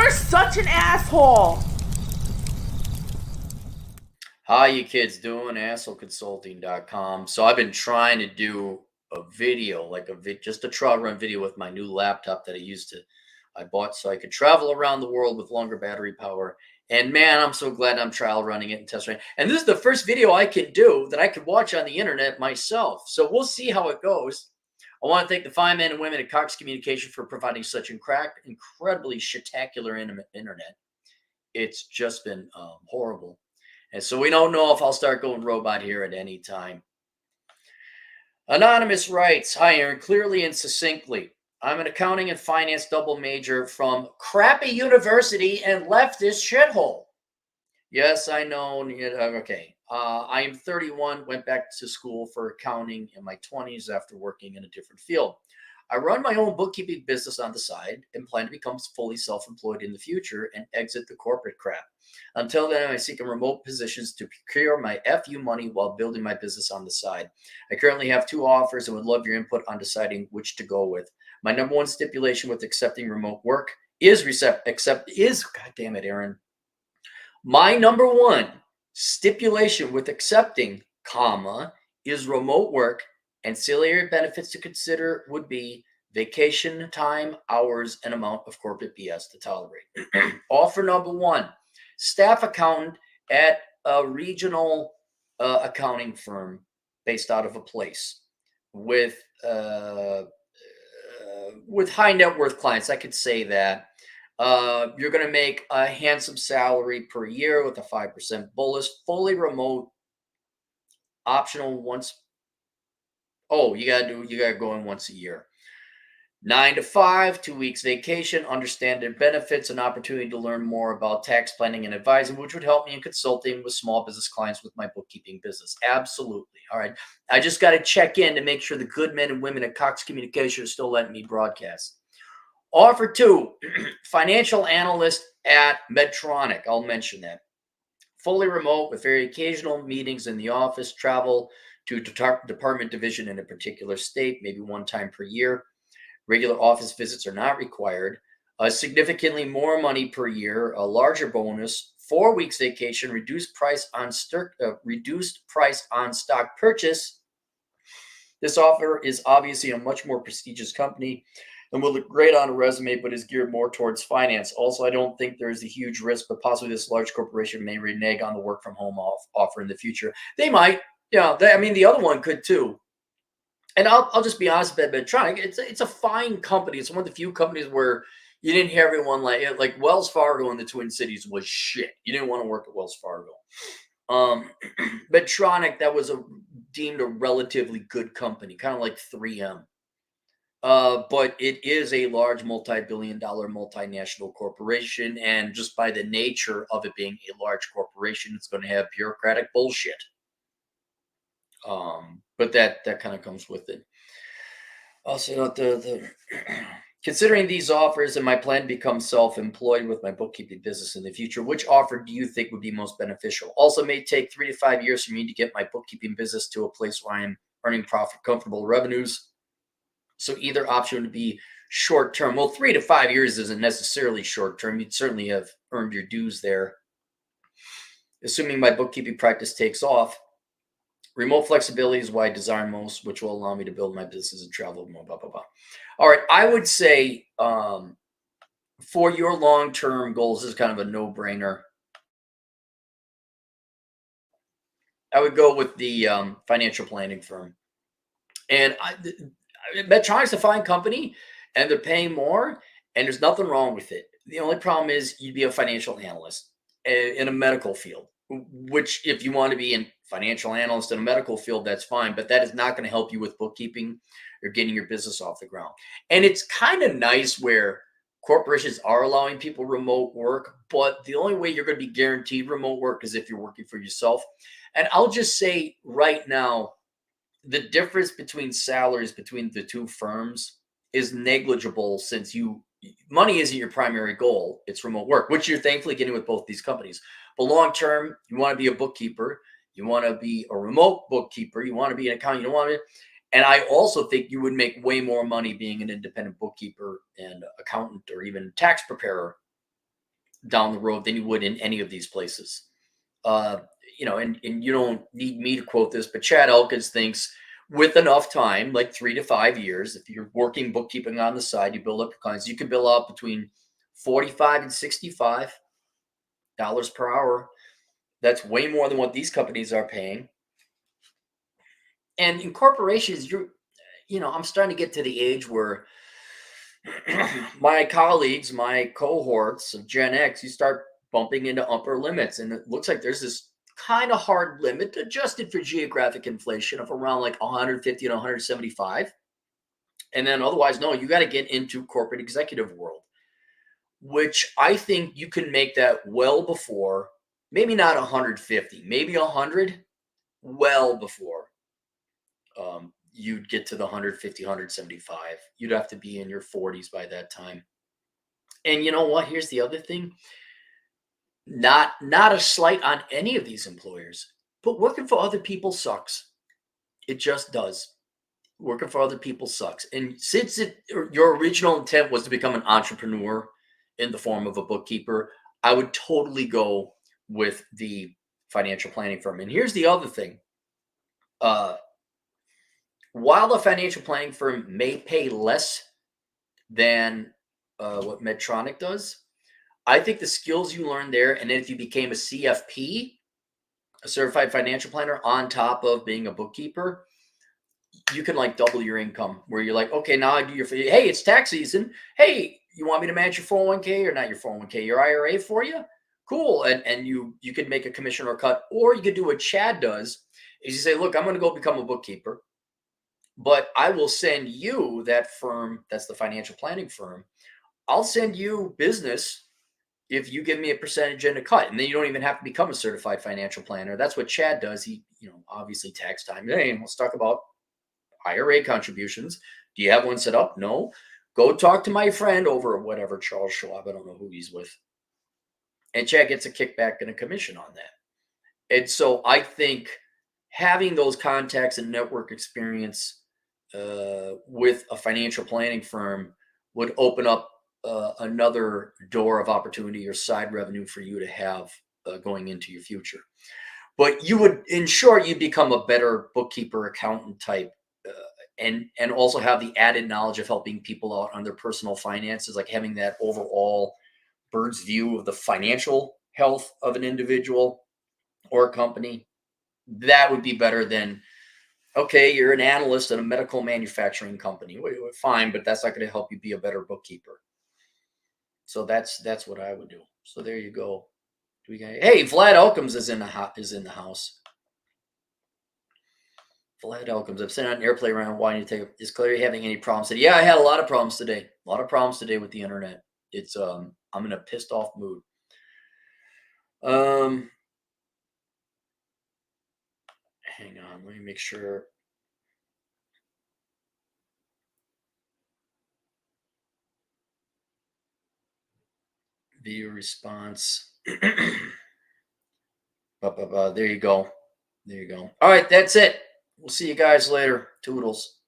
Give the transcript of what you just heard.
You're such an asshole. How you kids doing? AssholeConsulting.com. So I've been trying to do a video, like just a trial run video with my new laptop that I bought so I could travel around the world with longer battery power. And man, I'm so glad I'm trial running it and test running. And this is the first video I can do that I could watch on the internet myself. So we'll see how it goes. I want to thank the fine men and women at Cox Communication for providing such incredibly spectacular internet. It's just been horrible. And so we don't know if I'll start going robot here at any time. Anonymous writes, "Hi, Aaron. Clearly and succinctly, I'm an accounting and finance double major from crappy university and leftist shithole." Yes, I know. Okay. I am 31, went back to school for accounting in my 20s after working in a different field. I run my own bookkeeping business on the side and plan to become fully self employed in the future and exit the corporate crap. Until then, I seek remote positions to procure my FU money while building my business on the side. I currently have 2 offers and would love your input on deciding which to go with. My number one stipulation with accepting remote work is God damn it, Aaron. My number one stipulation with accepting, is remote work. Ancillary benefits to consider would be vacation time, hours, and amount of corporate BS to tolerate. Offer number one, staff accountant at a regional accounting firm based out of a place with high net worth clients. I could say that. You're going to make a handsome salary per year with a 5% bonus, fully remote, optional once. Oh, you got to go in once a year. 9 to 5, 2 weeks vacation, understand their benefits, an opportunity to learn more about tax planning and advising, which would help me in consulting with small business clients with my bookkeeping business. Absolutely. All right. I just got to check in to make sure the good men and women at Cox Communication are still letting me broadcast. Offer 2, financial analyst at Medtronic. I'll mention that. Fully remote with very occasional meetings in the office, travel to department division in a particular state, maybe one time per year. Regular office visits are not required. Significantly more money per year, a larger bonus, 4 weeks vacation, reduced price on stock purchase. This offer is obviously a much more prestigious company and will look great on a resume, but is geared more towards finance. Also, I don't think there's a huge risk, but possibly this large corporation may renege on the work from home offer in the future. They might. Yeah, the other one could too. And I'll just be honest about Medtronic. It's a fine company. It's one of the few companies where you didn't hear everyone like Wells Fargo in the Twin Cities was shit. You didn't want to work at Wells Fargo. Medtronic, that was deemed a relatively good company, kind of like 3M. But it is a large multi-billion-dollar multinational corporation, and just by the nature of it being a large corporation, it's going to have bureaucratic bullshit. But that kind of comes with it. Also, considering these offers and my plan to become self-employed with my bookkeeping business in the future, which offer do you think would be most beneficial? Also, may take 3 to 5 years for me to get my bookkeeping business to a place where I am earning profit, comfortable revenues. So either option would be short term. Well, 3 to 5 years isn't necessarily short term. You'd certainly have earned your dues there. Assuming my bookkeeping practice takes off, remote flexibility is what I desire most, which will allow me to build my business and travel more, blah, blah, blah. All right. I would say for your long-term goals, this is kind of a no-brainer. I would go with the financial planning firm. And Medtronic's a fine company, and they're paying more, and there's nothing wrong with it. The only problem is you'd be a financial analyst in a medical field, which if you want to be a financial analyst in a medical field, that's fine, but that is not going to help you with bookkeeping or getting your business off the ground. And it's kind of nice where corporations are allowing people remote work, but the only way you're going to be guaranteed remote work is if you're working for yourself. And I'll just say right now, the difference between salaries between the two firms is negligible since money isn't your primary goal. It's remote work, which you're thankfully getting with both these companies. But long term, you want to be a bookkeeper. You want to be a remote bookkeeper. You want to be an accountant. You want to, and I also think you would make way more money being an independent bookkeeper and accountant or even tax preparer down the road than you would in any of these places. And you don't need me to quote this, but Chad Elkins thinks with enough time, like 3 to 5 years, if you're working bookkeeping on the side, you build up your clients, you can build up between 45 and $65 per hour. That's way more than what these companies are paying. And in corporations, I'm starting to get to the age where my colleagues, my cohorts of Gen X, you start bumping into upper limits. And it looks like there's this kind of hard limit adjusted for geographic inflation of around like 150 to 175. And then otherwise, no, you got to get into corporate executive world, which I think you can make that well before, maybe not 150, maybe 100, well before you'd get to the 150, 175. You'd have to be in your 40s by that time. And you know what? Here's the other thing. Not a slight on any of these employers, but working for other people sucks. It just does. Working for other people sucks. And since your original intent was to become an entrepreneur in the form of a bookkeeper, I would totally go with the financial planning firm. And here's the other thing. While the financial planning firm may pay less than what Medtronic does, I think the skills you learn there, and then if you became a CFP, a certified financial planner, on top of being a bookkeeper, you can like double your income. Where you're like, okay, now I do hey, it's tax season. Hey, you want me to manage your 401k or not your 401k, your IRA for you? Cool. And you could make a commission or cut, or you could do what Chad does, is you say, look, I'm going to go become a bookkeeper, but I will send you that firm, that's the financial planning firm. I'll send you business if you give me a percentage and a cut. And then you don't even have to become a certified financial planner. That's what Chad does. He, obviously tax time. Hey, let's talk about IRA contributions. Do you have one set up? No. Go talk to my friend over at whatever, Charles Schwab. I don't know who he's with. And Chad gets a kickback and a commission on that. And so I think having those contacts and network experience with a financial planning firm would open up another door of opportunity or side revenue for you to have going into your future. But you would, in short, you'd become a better bookkeeper, accountant type, and also have the added knowledge of helping people out on their personal finances, like having that overall bird's view of the financial health of an individual or a company. That would be better than, okay, you're an analyst at a medical manufacturing company. Fine, but that's not going to help you be a better bookkeeper. So that's what I would do. So there you go. Hey, Vlad Elkins is in the house. Vlad Elkins. I've sent out an airplane around wanting to take. Is Clary having any problems today? Yeah, I had a lot of problems today. A lot of problems today with the internet. It's I'm in a pissed off mood. Hang on, let me make sure. View response. There you go. There you go. All right, that's it. We'll see you guys later. Toodles.